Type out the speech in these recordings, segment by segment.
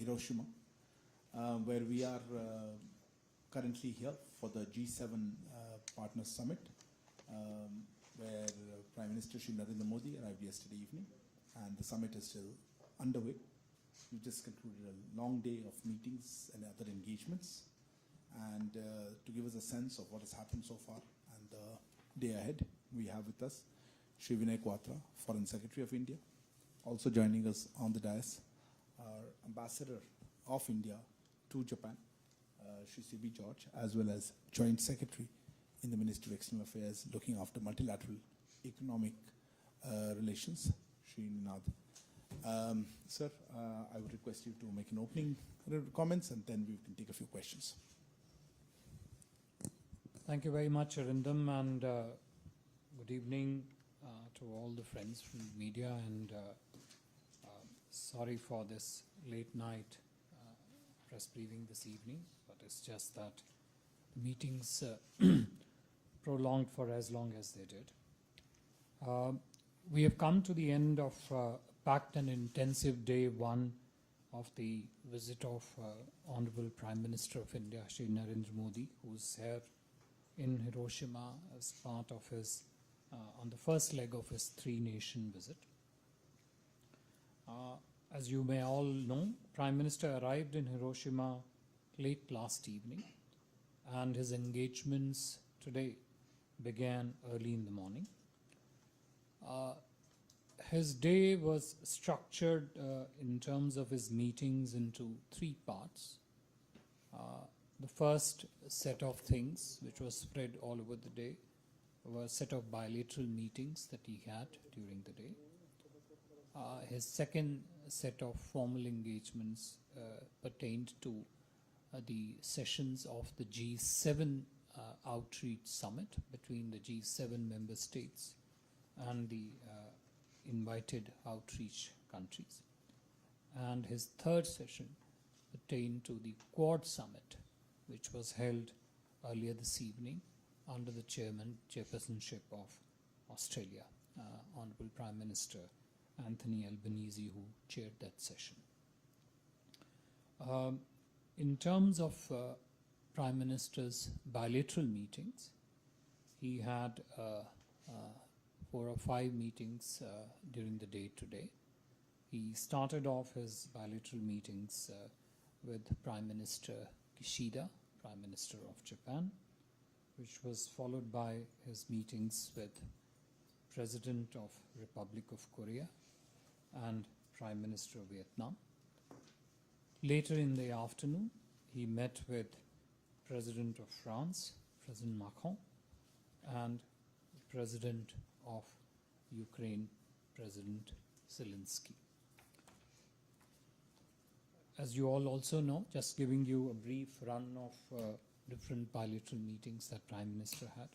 Hiroshima, where we are currently here for the G7 Partners Summit, where Prime Minister Shri Narendra Modi arrived yesterday evening, and the summit is still underway. We just concluded a long day of meetings and other engagements, and to give us a sense of what has happened so far and the day ahead, we have with us Shri Vinay Kwatra, Foreign Secretary of India. Also joining us on the dais, our Ambassador of India to Japan, Shri C.B. George, as well as Joint Secretary in the Ministry of External Affairs looking after multilateral economic relations, Shri Ninad. Sir, I would request you to make an opening comments, and then we can take a few questions. Thank you very much, Arindam, and good evening to all the friends from the media, and sorry for this late night press briefing this evening, but it's just that the meetings prolonged for as long as they did. We have come to the end of packed and intensive day one of the visit of Honorable Prime Minister of India, Shri Narendra Modi, who's here in Hiroshima as part of his, on the first leg of his three-nation visit. As you may all know, Prime Minister arrived in Hiroshima late last evening, and his engagements today began early in the morning. His day was structured in terms of his meetings into three parts. The first set of things, which was spread all over the day, were a set of bilateral meetings that he had during the day. His second set of formal engagements pertained to the sessions of the G7 outreach summit between the G7 member states and the invited outreach countries. And his third session pertained to the Quad summit, which was held earlier this evening under the chairpersonship of Australia, Honorable Prime Minister Anthony Albanese, who chaired that session. In terms of Prime Minister's bilateral meetings, he had 4 or 5 meetings during the day today. He started off his bilateral meetings with Prime Minister Kishida, Prime Minister of Japan, which was followed by his meetings with President of Republic of Korea and Prime Minister of Vietnam. Later in the afternoon, he met with President of France, President Macron, and the President of Ukraine, President Zelensky. As you all also know, just giving you a brief run of different bilateral meetings that Prime Minister had.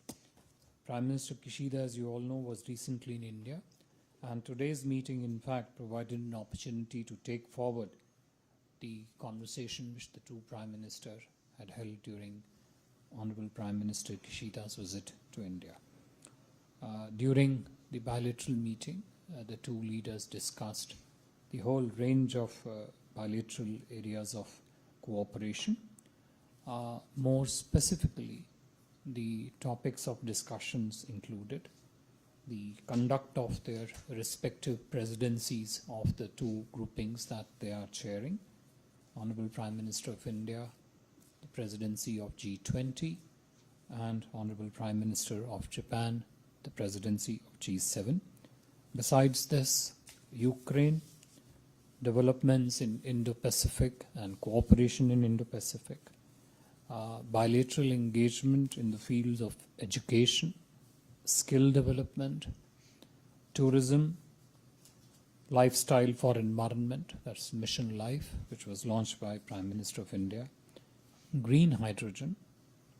Prime Minister Kishida, as you all know, was recently in India, and today's meeting, in fact, provided an opportunity to take forward the conversation which the two Prime Ministers had held during Honorable Prime Minister Kishida's visit to India. During the bilateral meeting, the two leaders discussed the whole range of bilateral areas of cooperation. More specifically, the topics of discussions included the conduct of their respective presidencies of the two groupings that they are chairing. Honorable Prime Minister of India, the presidency of G20, and Honorable Prime Minister of Japan, the presidency of G7. Besides this, Ukraine, developments in Indo-Pacific and cooperation in Indo-Pacific, bilateral engagement in the fields of education, skill development, tourism, lifestyle for environment, that's Mission Life, which was launched by Prime Minister of India, green hydrogen,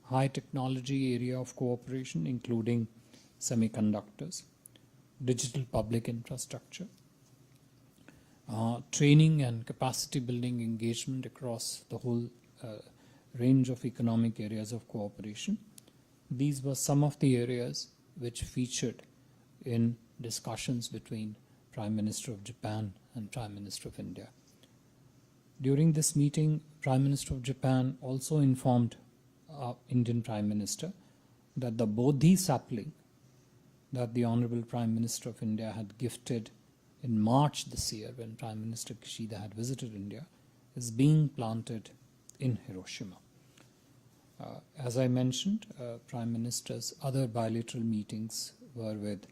high technology area of cooperation, including semiconductors, digital public infrastructure, training and capacity building engagement across the whole range of economic areas of cooperation. These were some of the areas which featured in discussions between Prime Minister of Japan and Prime Minister of India. During this meeting, Prime Minister of Japan also informed Indian Prime Minister that the Bodhi sapling that the Honorable Prime Minister of India had gifted in March this year when Prime Minister Kishida had visited India is being planted in Hiroshima. As I mentioned, Prime Minister's other bilateral meetings were with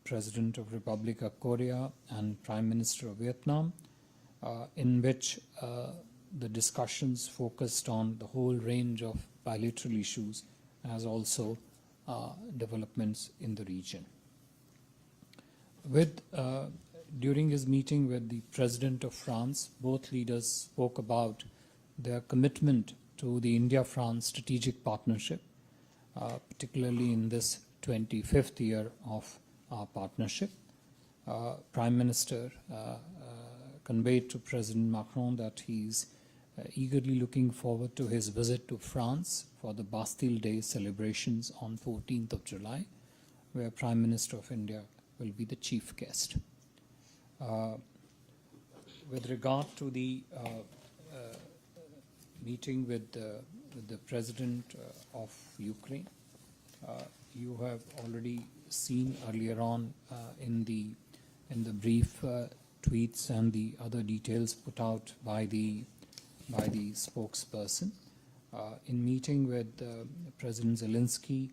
President of Republic of Korea and Prime Minister of Vietnam, in which the discussions focused on the whole range of bilateral issues as also developments in the region. During his meeting with the President of France, both leaders spoke about their commitment to the India-France strategic partnership, particularly in this 25th year of our partnership. Prime Minister conveyed to President Macron that he's eagerly looking forward to his visit to France for the Bastille Day celebrations on 14th of July, where Prime Minister of India will be the chief guest. With regard to the meeting with the President of Ukraine, you have already seen earlier on in the brief tweets and the other details put out by the spokesperson. In meeting with President Zelensky,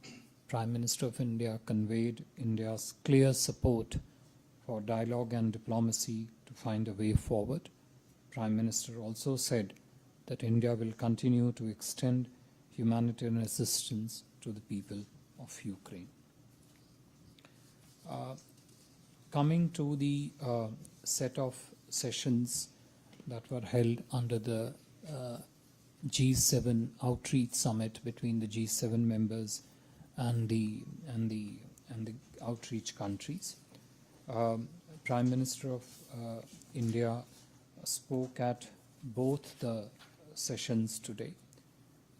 Prime Minister of India conveyed India's clear support for dialogue and diplomacy to find a way forward. Prime Minister also said that India will continue to extend humanitarian assistance to the people of Ukraine. Coming to the set of sessions that were held under the G7 outreach summit between the G7 members and the outreach countries. Prime Minister of India spoke at both the sessions today.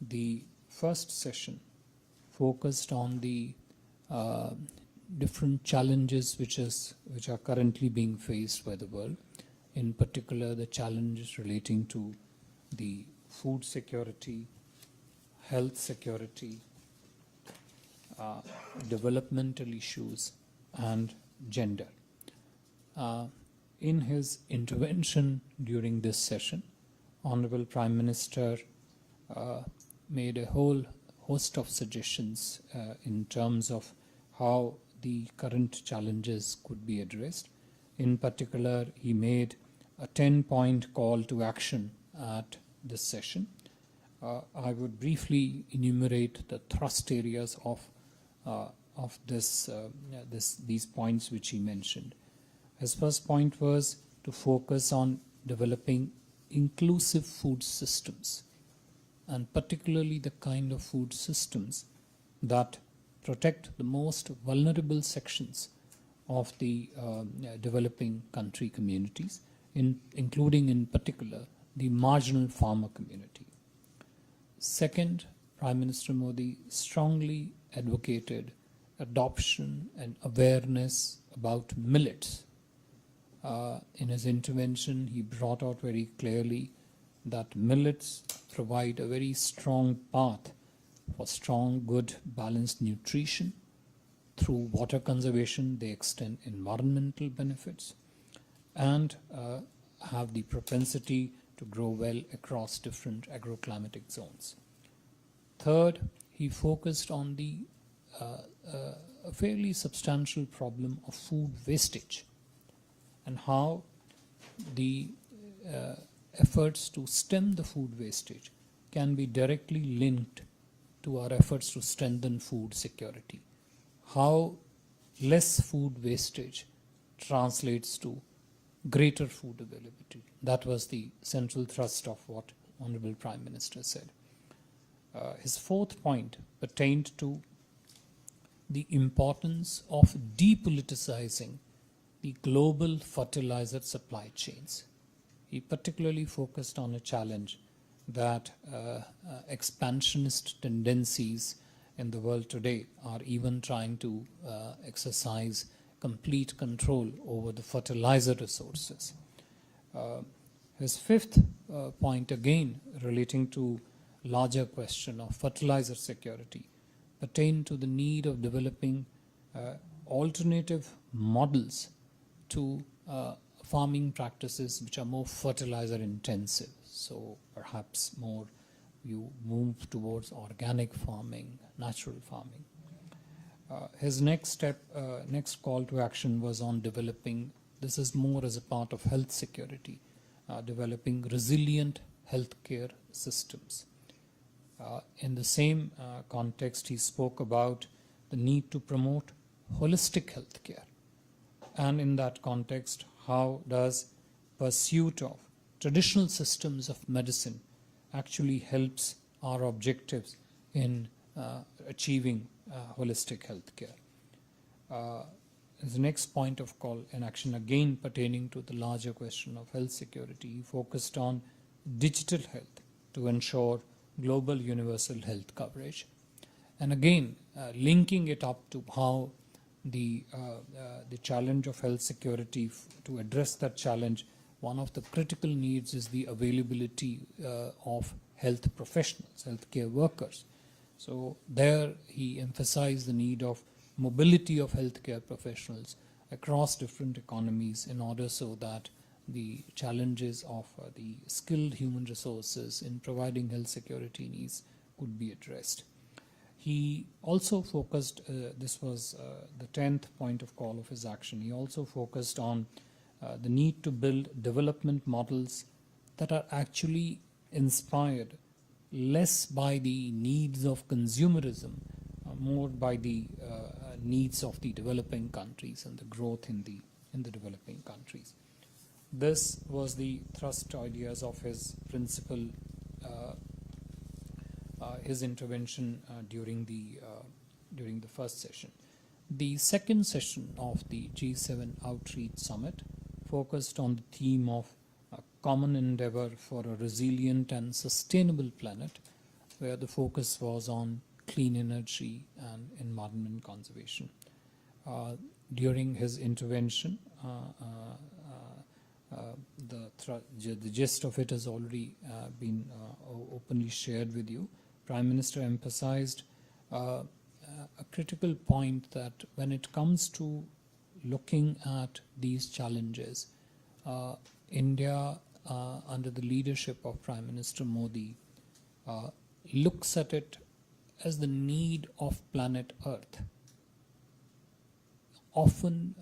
The first session focused on the different challenges which are currently being faced by the world, in particular the challenges relating to the food security, health security, developmental issues, and gender. In his intervention during this session, Honorable Prime Minister made a whole host of suggestions in terms of how the current challenges could be addressed. In particular, he made a 10-point call to action at this session. I would briefly enumerate the thrust areas of these points which he mentioned. His first point was to focus on developing inclusive food systems, and particularly the kind of food systems that protect the most vulnerable sections of the developing country communities, including in particular the marginal farmer community. Second, Prime Minister Modi strongly advocated adoption and awareness about millets. In his intervention, he brought out very clearly that millets provide a very strong path for strong, good, balanced nutrition. Through water conservation, they extend environmental benefits and have the propensity to grow well across different agroclimatic zones. Third, he focused on the a fairly substantial problem of food wastage and how the efforts to stem the food wastage can be directly linked to our efforts to strengthen food security. How less food wastage translates to greater food availability. That was the central thrust of what Honorable Prime Minister said. His fourth point pertained to the importance of depoliticizing the global fertilizer supply chains. He particularly focused on a challenge that expansionist tendencies in the world today are even trying to exercise complete control over the fertilizer resources. His fifth point, again relating to larger question of fertilizer security, pertain to the need of developing alternative models to farming practices which are more fertilizer intensive. So perhaps more you move towards organic farming, natural farming. His next step, next call to action was on developing, this is more as a part of health security, developing resilient healthcare systems. In the same context, he spoke about the need to promote holistic healthcare. And in that context, how does pursuit of traditional systems of medicine actually helps our objectives in achieving holistic healthcare. The next point of call and action, again pertaining to the larger question of health security, he focused on digital health to ensure global universal health coverage. And again, linking it up to how the challenge of health security, to address that challenge, one of the critical needs is the availability of health professionals, healthcare workers. So there he emphasized the need of mobility of healthcare professionals across different economies in order so that the challenges of the skilled human resources in providing health security needs could be addressed. He also focused, this was the 10th point of call of his action, he also focused on the need to build development models that are actually inspired less by the needs of consumerism, more by the needs of the developing countries and the growth in the developing countries. This was the thrust ideas of his principal, his intervention during the first session. The second session of the G7 Outreach Summit focused on the theme of a common endeavor for a resilient and sustainable planet, where the focus was on clean energy and environment conservation. During his intervention, the gist of it has already been openly shared with you. Prime Minister emphasized a critical point that when it comes to looking at these challenges, India, under the leadership of Prime Minister Modi, looks at it as the need of planet Earth. Often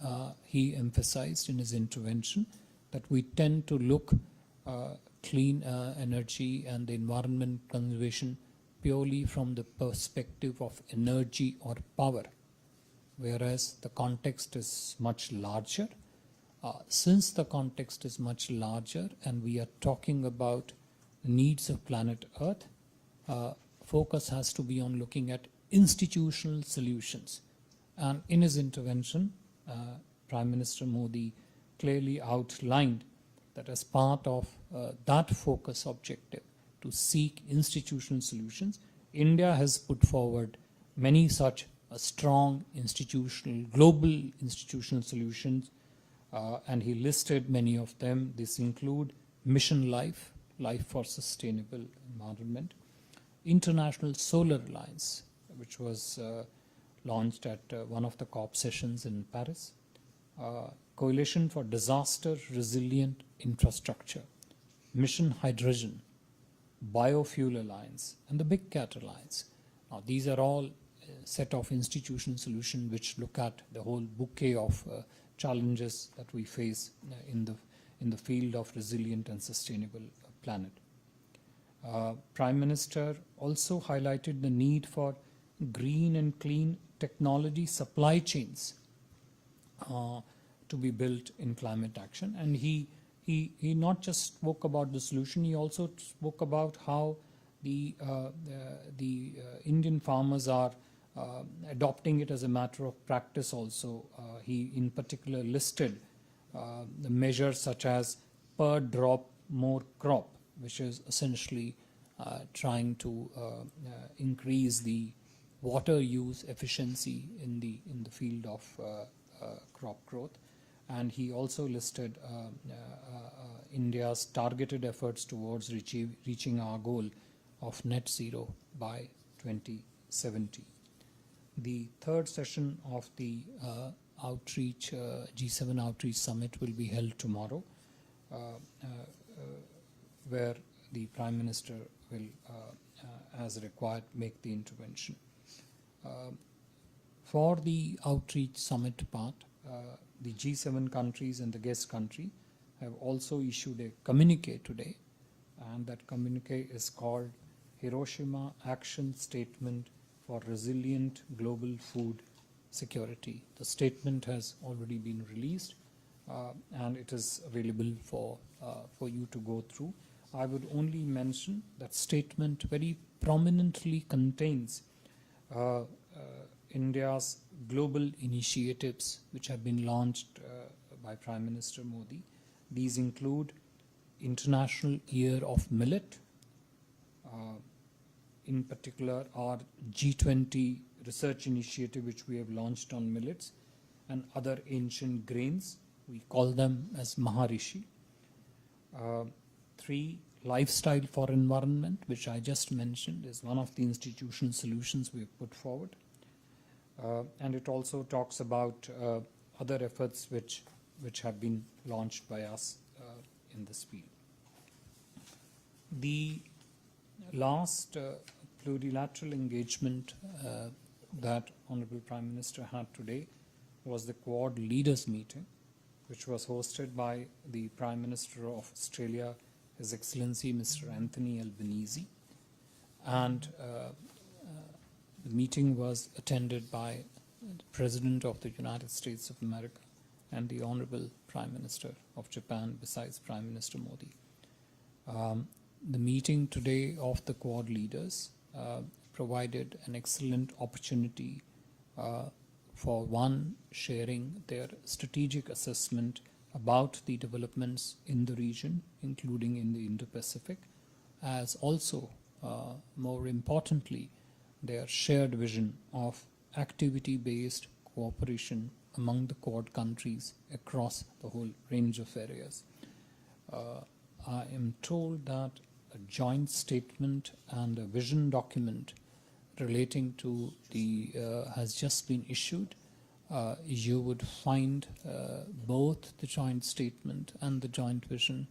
he emphasized in his intervention that we tend to look clean energy and the environment conservation purely from the perspective of energy or power, whereas the context is much larger. Since the context is much larger and we are talking about the needs of planet Earth, focus has to be on looking at institutional solutions. And in his intervention, Prime Minister Modi clearly outlined that as part of that focus objective to seek institutional solutions, India has put forward many such strong institutional, global institutional solutions, and he listed many of them. This include Mission Life, Life for Sustainable Environment, International Solar Alliance, which was launched at one of the COP sessions in Paris, Coalition for Disaster Resilient Infrastructure, Mission Hydrogen, Biofuel Alliance, and the Big Cat Alliance. Now, these are all a set of institutional solutions which look at the whole bouquet of challenges that we face in the field of resilient and sustainable planet. Prime Minister also highlighted the need for green and clean technology supply chains to be built in climate action, and he not just spoke about the solution, he also spoke about how the Indian farmers are adopting it as a matter of practice also. He in particular listed the measures such as per drop more crop, which is essentially trying to increase the water use efficiency in the field of crop growth. and he also listed India's targeted efforts towards reaching our goal of net zero by 2070. The third session of the G7 Outreach Summit will be held tomorrow, where the Prime Minister will, as required, make the intervention. For the Outreach Summit part, the G7 countries and the guest country have also issued a communique today, and that communique is called Hiroshima Action Statement for Resilient Global Food Security. The statement has already been released, and it is available for you to go through. I would only mention that statement very prominently contains India's global initiatives which have been launched by Prime Minister Modi. These include International Year of Millet, in particular our G20 research initiative which we have launched on millets and other ancient grains. We call them as Maharishi. 3, lifestyle for environment, which I just mentioned, is one of the institutional solutions we have put forward. And it also talks about other efforts which have been launched by us in this field. The last plurilateral engagement that Honorable Prime Minister had today was the Quad Leaders Meeting, which was hosted by the Prime Minister of Australia, His Excellency Mr. Anthony Albanese, and the meeting was attended by the President of the United States of America and the Honorable Prime Minister of Japan, besides Prime Minister Modi. The meeting today of the Quad leaders provided an excellent opportunity for one, sharing their strategic assessment about the developments in the region, including in the Indo-Pacific, as also, more importantly, their shared vision of activity-based cooperation among the Quad countries across the whole range of areas. I am told that a joint statement and a vision document relating to the has just been issued. You would find both the joint statement and the joint vision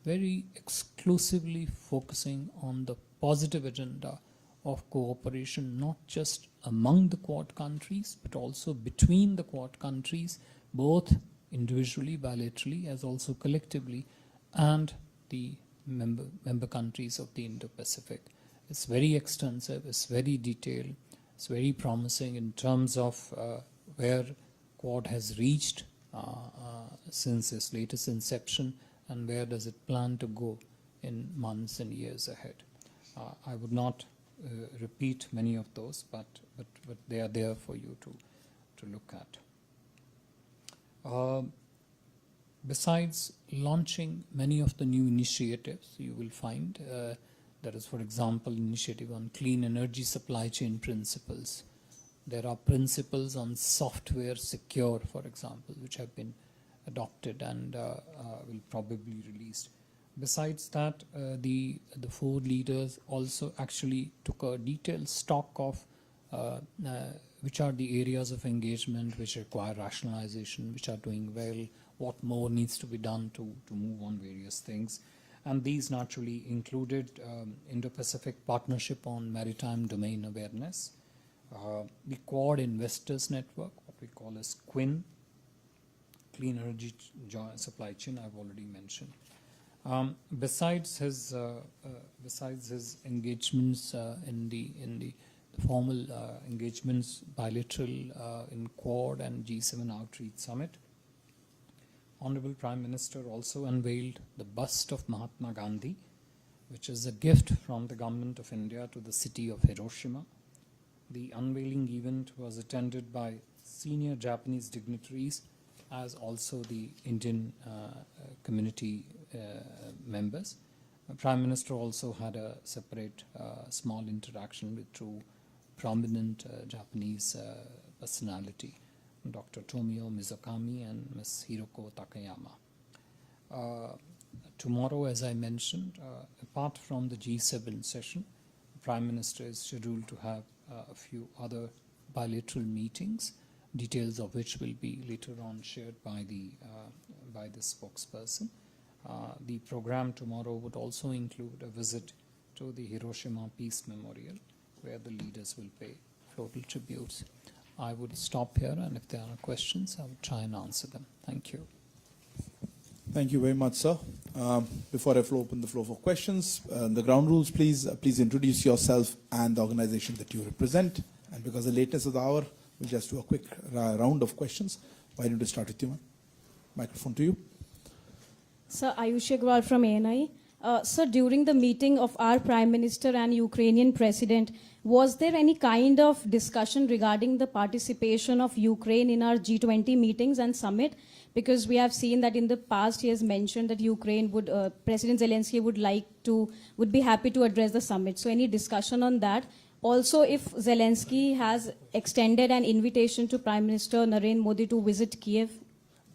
very exclusively focusing on the positive agenda of cooperation, not just among the Quad countries, but also between the Quad countries, both individually, bilaterally, as also collectively, and the member countries of the Indo-Pacific. It's very extensive, it's very detailed, it's very promising in terms of where Quad has reached since its latest inception and where does it plan to go in months and years ahead. I would not repeat many of those, but they are there for you to look at. Besides launching many of the new initiatives, you will find there is, for example, initiative on clean energy supply chain principles. There are principles on software secure, for example, which have been adopted and will probably be released. Besides that, the 4 leaders also actually took a detailed stock of which are the areas of engagement which require rationalization, which are doing well, what more needs to be done to move on various things. And these naturally included Indo-Pacific Partnership on Maritime Domain Awareness, the Quad Investors Network, what we call as QUIN, Clean Energy Supply Chain, I've already mentioned. Besides his engagements in the formal engagements, bilateral in Quad and G7 Outreach Summit, Honorable Prime Minister also unveiled the bust of Mahatma Gandhi, which is a gift from the Government of India to the city of Hiroshima. The unveiling event was attended by senior Japanese dignitaries as also the Indian community members. The Prime Minister also had a separate small interaction with 2 prominent Japanese personality. Dr. Tomio Mizukami and Ms. Hiroko Takayama. Tomorrow, as I mentioned, apart from the G7 session, the Prime Minister is scheduled to have a few other bilateral meetings, details of which will be later on shared by the spokesperson. The program tomorrow would also include a visit to the Hiroshima Peace Memorial, where the leaders will pay floral tributes. I would stop here, and if there are questions, I will try and answer them. Thank you. Thank you very much, sir. Before I open the floor for questions, the ground rules, please introduce yourself and the organization that you represent. And because of the lateness of the hour, we'll just do a quick round of questions. Why don't we start with you, ma'am? Microphone to you. Sir, Ayush Agrawal from ANI. Sir, during the meeting of our Prime Minister and Ukrainian President, was there any kind of discussion regarding the participation of Ukraine in our G20 meetings and summit? Because we have seen that in the past he has mentioned that Ukraine would, President Zelensky would be happy to address the summit. So any discussion on that? Also, if Zelensky has extended an invitation to Prime Minister Narendra Modi to visit Kiev?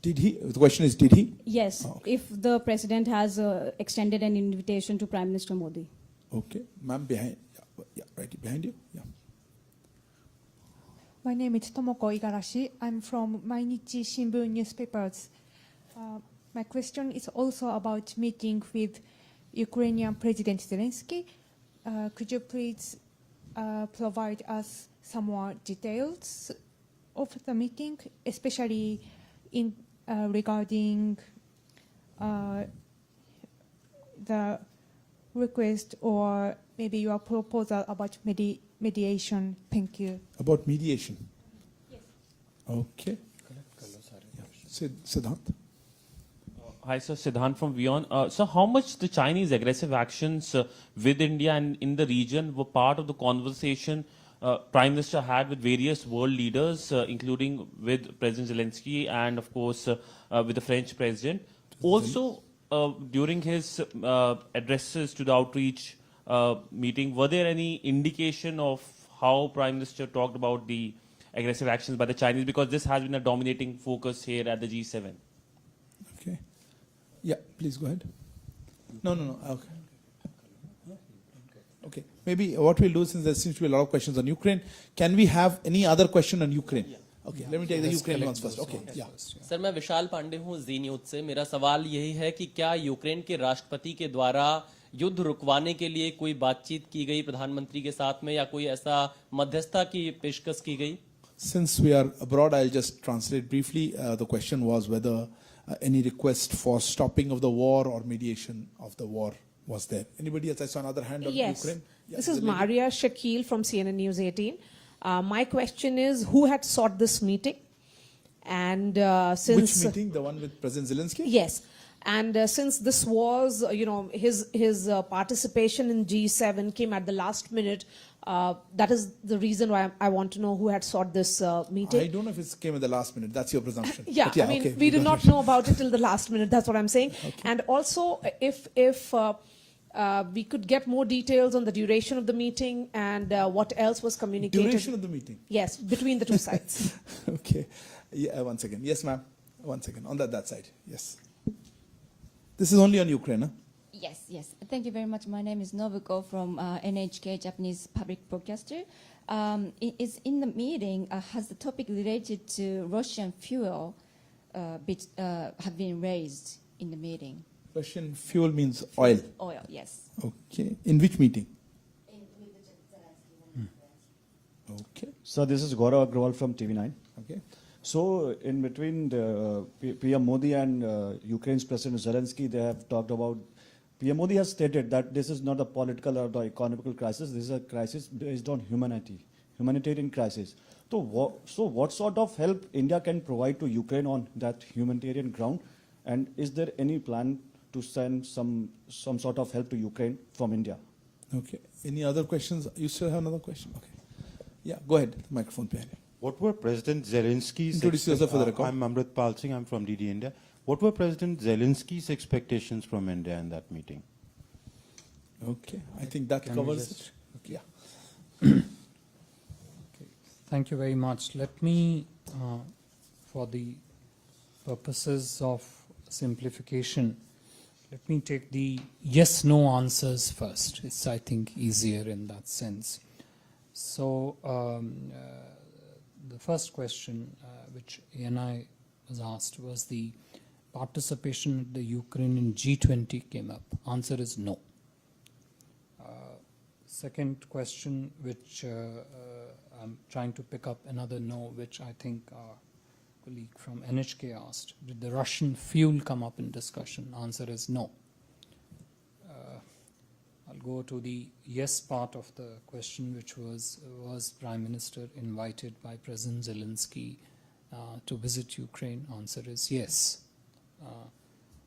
Did he? The question is, did he? Yes, Oh, okay. if the President has extended an invitation to Prime Minister Modi. Okay. Ma'am, behind. Yeah, right behind you. Yeah. My name is Tomoko Igarashi. I'm from Mainichi Shimbun newspapers. My question is also about meeting with Ukrainian President Zelensky. Could you please provide us some more details of the meeting, especially in regarding the request or maybe your proposal about mediation? Thank you. About mediation? Yes. Okay. Yeah. Siddhant? Hi, sir. Siddhant from WION. So how much the Chinese aggressive actions with India and in the region were part of the conversation Prime Minister had with various world leaders, including with President Zelensky and, of course, with the French President. Also, during his addresses to the outreach meeting, were there any indication of how Prime Minister talked about the aggressive actions by the Chinese? Because this has been a dominating focus here at the G7. Okay. Yeah, please go ahead. No. Okay. Okay. Maybe what we'll do, since there seems to be a lot of questions on Ukraine, can we have any other question on Ukraine? Okay, let me take the Ukraine ones first. Okay, yeah. Sir, मैं विशाल पांडे हूं जी news से। मेरा सवाल यही है कि क्या Ukraine के राष्ट्रपति के द्वारा युद्ध रुकवाने के लिए कोई बातचीत की गई प्रधानमंत्री के साथ में, या कोई ऐसा मध्यस्थता की पेशकश की गई? Since we are abroad, I'll just translate briefly. The question was whether any request for stopping of the war or mediation of the war was there. Anybody else? I saw another hand on Yes. Ukraine. Yeah, This is the lady. Maria Shakil from CNN News 18. My question is, who had sought this meeting? And since Which meeting? The one with President Zelensky? yes, and since this was, his participation in G7 came at the last minute, that is the reason why I want to know who had sought this meeting. I don't know if it came at the last minute. That's your presumption. Yeah, But I mean, okay, we go did not ahead. know about it till the last minute. That's what I'm saying. Okay. And also, if we could get more details on the duration of the meeting and what else was communicated. Duration of the meeting? Yes, between the two sides. Okay. Yeah, one second. Yes, ma'am. One second. On that side. Yes. This is only on Ukraine, huh? Yes. Thank you very much. My name is Nobuko from NHK, Japanese Public Broadcaster. Is in the meeting, has the topic related to Russian fuel have been raised in the meeting? Russian fuel means oil. Oil, yes. Okay. In which meeting? Okay. So this is Gaurav Agrawal from TV9. Okay. So in between the PM Modi and Ukraine's President Zelensky, they have talked about, PM Modi has stated that this is not a political or the economical crisis, this is a crisis based on humanitarian crisis. So what sort of help India can provide to Ukraine on that humanitarian ground? And is there any plan to send some sort of help to Ukraine from India? Okay. Any other questions? You still have another question? Okay. Yeah, go ahead. The microphone behind you. What were President Zelensky's... Introduce yourself for the record. I'm Amrit Pal Singh. I'm from DD India. What were President Zelensky's expectations from India in that meeting? Okay. I think that covers it. Okay. Yeah. Thank you very much. Let me for the purposes of simplification, let me take the yes-no answers first. It's, I think, easier in that sense. So, the first question which ANI was asked was the participation at the Ukrainian G20 came up. Answer is no. Second question, which I'm trying to pick up another no, which I think our colleague from NHK asked. Did the Russian fuel come up in discussion? Answer is no. I'll go to the yes part of the question, which was Prime Minister invited by President Zelensky to visit Ukraine? Answer is yes.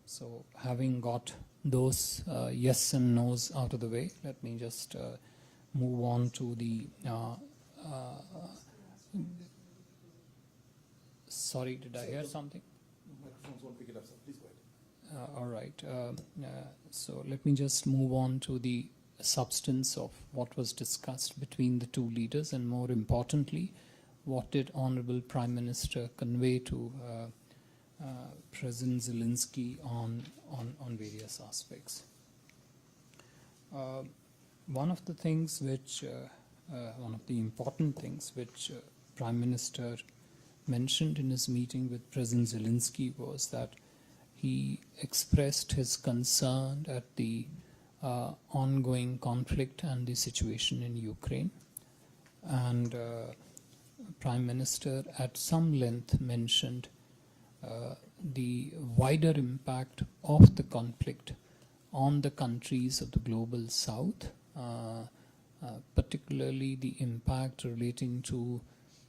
So having got those yes and no's out of the way, let me just move on to the sorry, did I hear something? Microphones won't pick it up, sir. Please go ahead. All right. So let me just move on to the substance of what was discussed between the two leaders, and more importantly, what did Honorable Prime Minister convey to President Zelensky on various aspects. One of the things which, one of the important things which Prime Minister mentioned in his meeting with President Zelensky was that he expressed his concern at the ongoing conflict and the situation in Ukraine. And Prime Minister at some length mentioned the wider impact of the conflict on the countries of the global south, particularly the impact relating to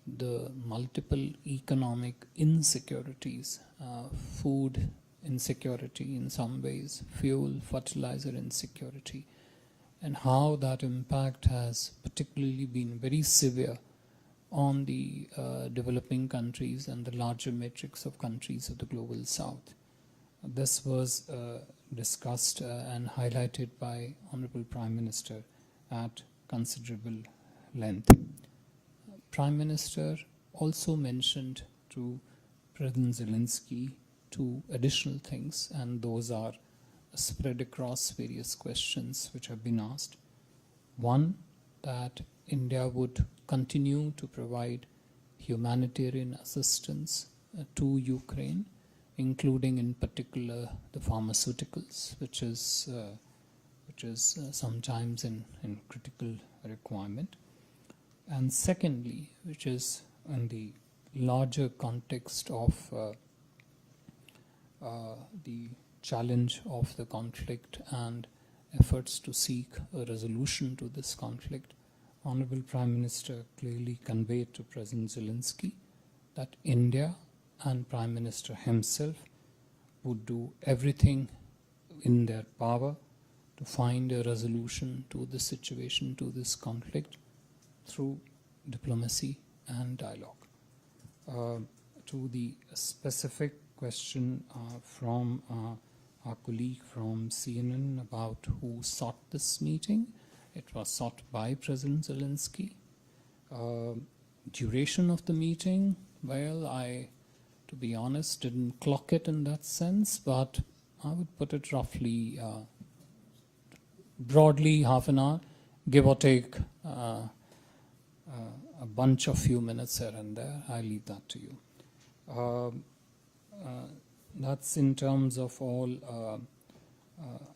the multiple economic insecurities, food insecurity in some ways, fuel, fertilizer insecurity, and how that impact has particularly been very severe on the developing countries and the larger matrix of countries of the global south. This was discussed and highlighted by Honorable Prime Minister at considerable length. Prime Minister also mentioned to President Zelensky two additional things, and those are spread across various questions which have been asked. One, that India would continue to provide humanitarian assistance to Ukraine, including in particular the pharmaceuticals, which is sometimes in critical requirement. And secondly, which is in the larger context of the challenge of the conflict and efforts to seek a resolution to this conflict, Honorable Prime Minister clearly conveyed to President Zelensky that India and Prime Minister himself would do everything in their power to find a resolution to this situation, to this conflict, through diplomacy and dialogue. To the specific question from our colleague from CNN about who sought this meeting, it was sought by President Zelensky. Duration of the meeting, well, I, to be honest, didn't clock it in that sense, but I would put it roughly, broadly half an hour, give or take a bunch of few minutes here and there. I leave that to you. That's in terms of all,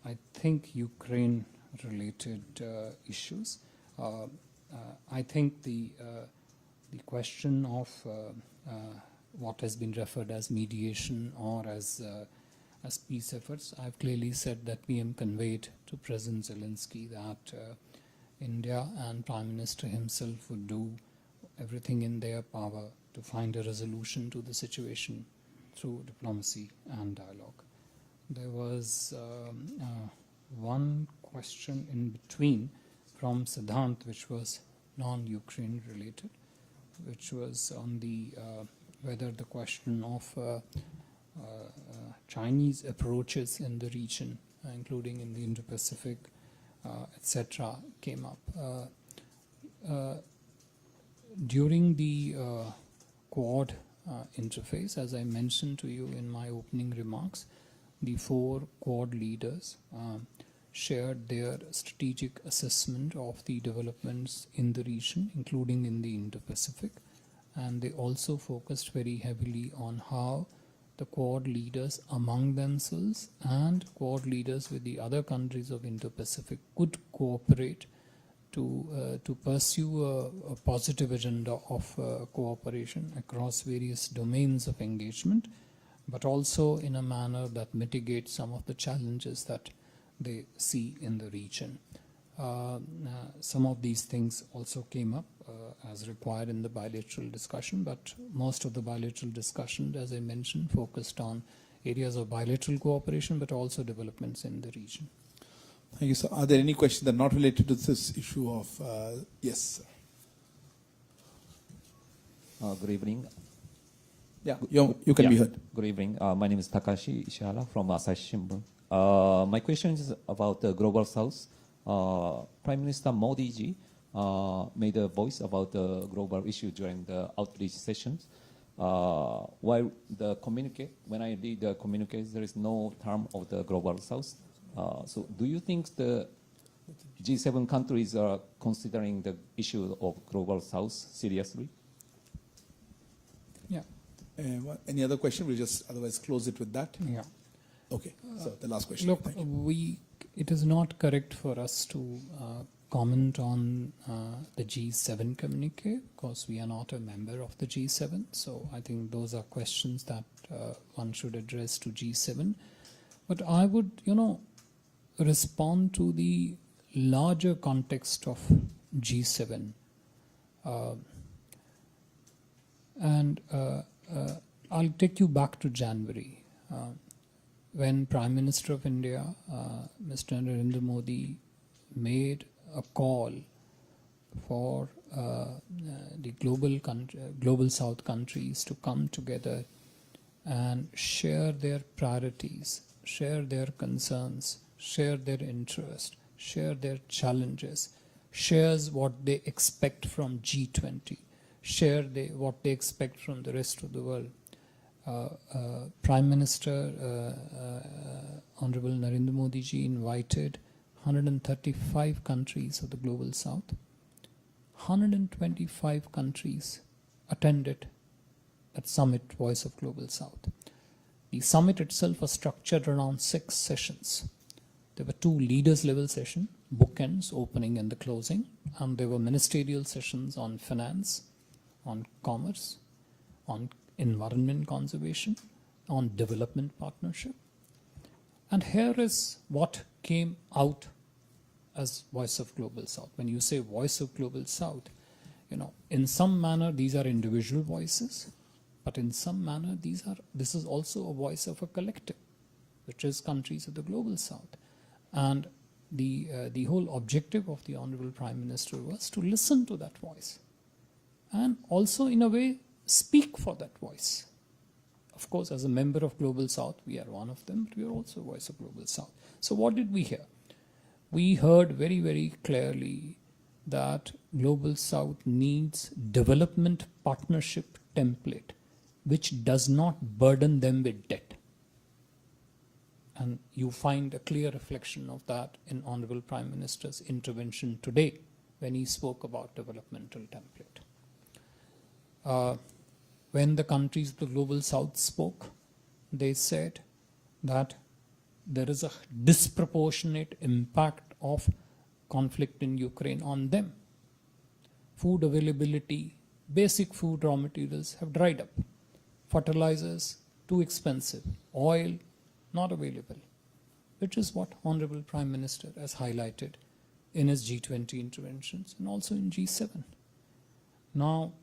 I think, Ukraine-related issues. I think the question of what has been referred as mediation or as peace efforts, I've clearly said that PM conveyed to President Zelensky that India and Prime Minister himself would do everything in their power to find a resolution to the situation through diplomacy and dialogue. There was one question in between from Siddhant, which was non-Ukraine related, which was on the whether the question of Chinese approaches in the region, including in the Indo-Pacific, etc., came up. During the Quad interface. As I mentioned to you in my opening remarks, the 4 Quad leaders shared their strategic assessment of the developments in the region, including in the Indo-Pacific, and they also focused very heavily on how the Quad leaders among themselves and Quad leaders with the other countries of Indo-Pacific could cooperate to pursue a positive agenda of cooperation across various domains of engagement, but also in a manner that mitigates some of the challenges that they see in the region. Some of these things also came up as required in the bilateral discussion, but most of the bilateral discussion, as I mentioned, focused on areas of bilateral cooperation, but also developments in the region. Thank you, sir. Are there any questions that are not related to this issue of, yes, sir. Good evening. Yeah, you can be heard. Good evening. My name is Takashi Ishihara from Asahi Shimbun. My question is about the Global South. Prime Minister Modi ji made a voice about the global issue during the outreach sessions. While the communique, when I read the communique, there is no term of the Global South. So do you think the G7 countries are considering the issue of Global South seriously? Yeah. Any other question? We'll just otherwise close it with that. Yeah. Okay, so the last question. Look, Thank you. it is not correct for us to comment on the G7 communique because we are not a member of the G7. So I think those are questions that one should address to G7. But I would, respond to the larger context of G7. And I'll take you back to January. When Prime Minister of India, Mr. Narendra Modi, made a call for the global South countries to come together and share their priorities, share their concerns, share their interest, share their challenges, shares what they expect from G20, share what they expect from the rest of the world. Prime Minister Honorable Narendra Modi ji invited 135 countries of the Global South. 125 countries attended that summit, Voice of Global South. The summit itself was structured around 6 sessions. There were 2 leaders level sessions, bookends, opening and the closing, and there were ministerial sessions on finance, on commerce, on environment conservation, on development partnership. And here is what came out as Voice of Global South. When you say Voice of Global South, in some manner these are individual voices, but in some manner this is also a voice of a collective, which is countries of the Global South. And the whole objective of the Honorable Prime Minister was to listen to that voice and also in a way speak for that voice. Of course, as a member of Global South, we are one of them, but we are also Voice of Global South. So what did we hear? We heard very, very clearly that Global South needs development partnership template which does not burden them with debt. And you find a clear reflection of that in Honorable Prime Minister's intervention today when he spoke about developmental template. When the countries of the Global South spoke, they said that there is a disproportionate impact of conflict in Ukraine on them. Food availability, basic food raw materials have dried up. Fertilizers, too expensive. Oil, not available. Which is what Honorable Prime Minister has highlighted in his G20 interventions and also in G7. Now,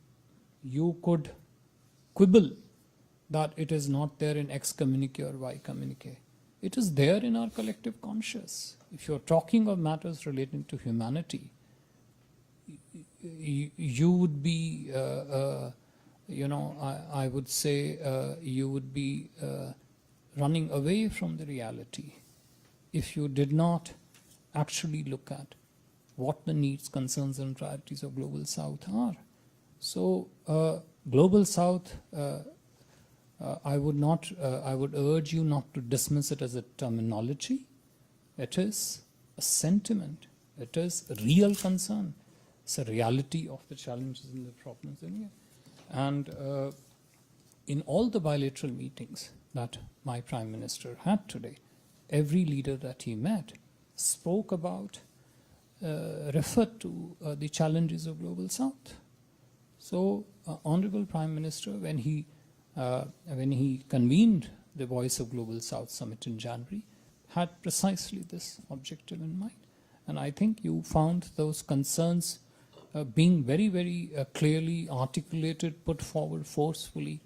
you could quibble that it is not there in X communique or Y communique. It is there in our collective conscious. If you're talking of matters relating to humanity, you would be, I would say, you would be running away from the reality if you did not actually look at what the needs, concerns, and priorities of Global South are. So, Global South I would urge you not to dismiss it as a terminology. It is a sentiment. It is a real concern. It's a reality of the challenges and the problems in India. And in all the bilateral meetings that my Prime Minister had today, every leader that he met spoke about, referred to the challenges of Global South. So, Honorable Prime Minister, when he convened the Voice of Global South Summit in January, had precisely this objective in mind. And I think you found those concerns being very, very clearly articulated, put forward forcefully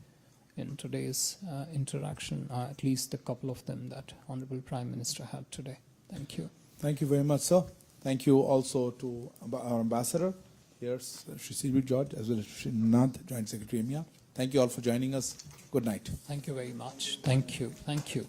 in today's interaction, at least a couple of them that Honorable Prime Minister had today. Thank you. Thank you very much, sir. Thank you also to our ambassador. Here's Shri Silvio George as well as Shri Nath, Joint Secretary MEA. Thank you all for joining us. Good night. Thank you very much. Thank you. Thank you.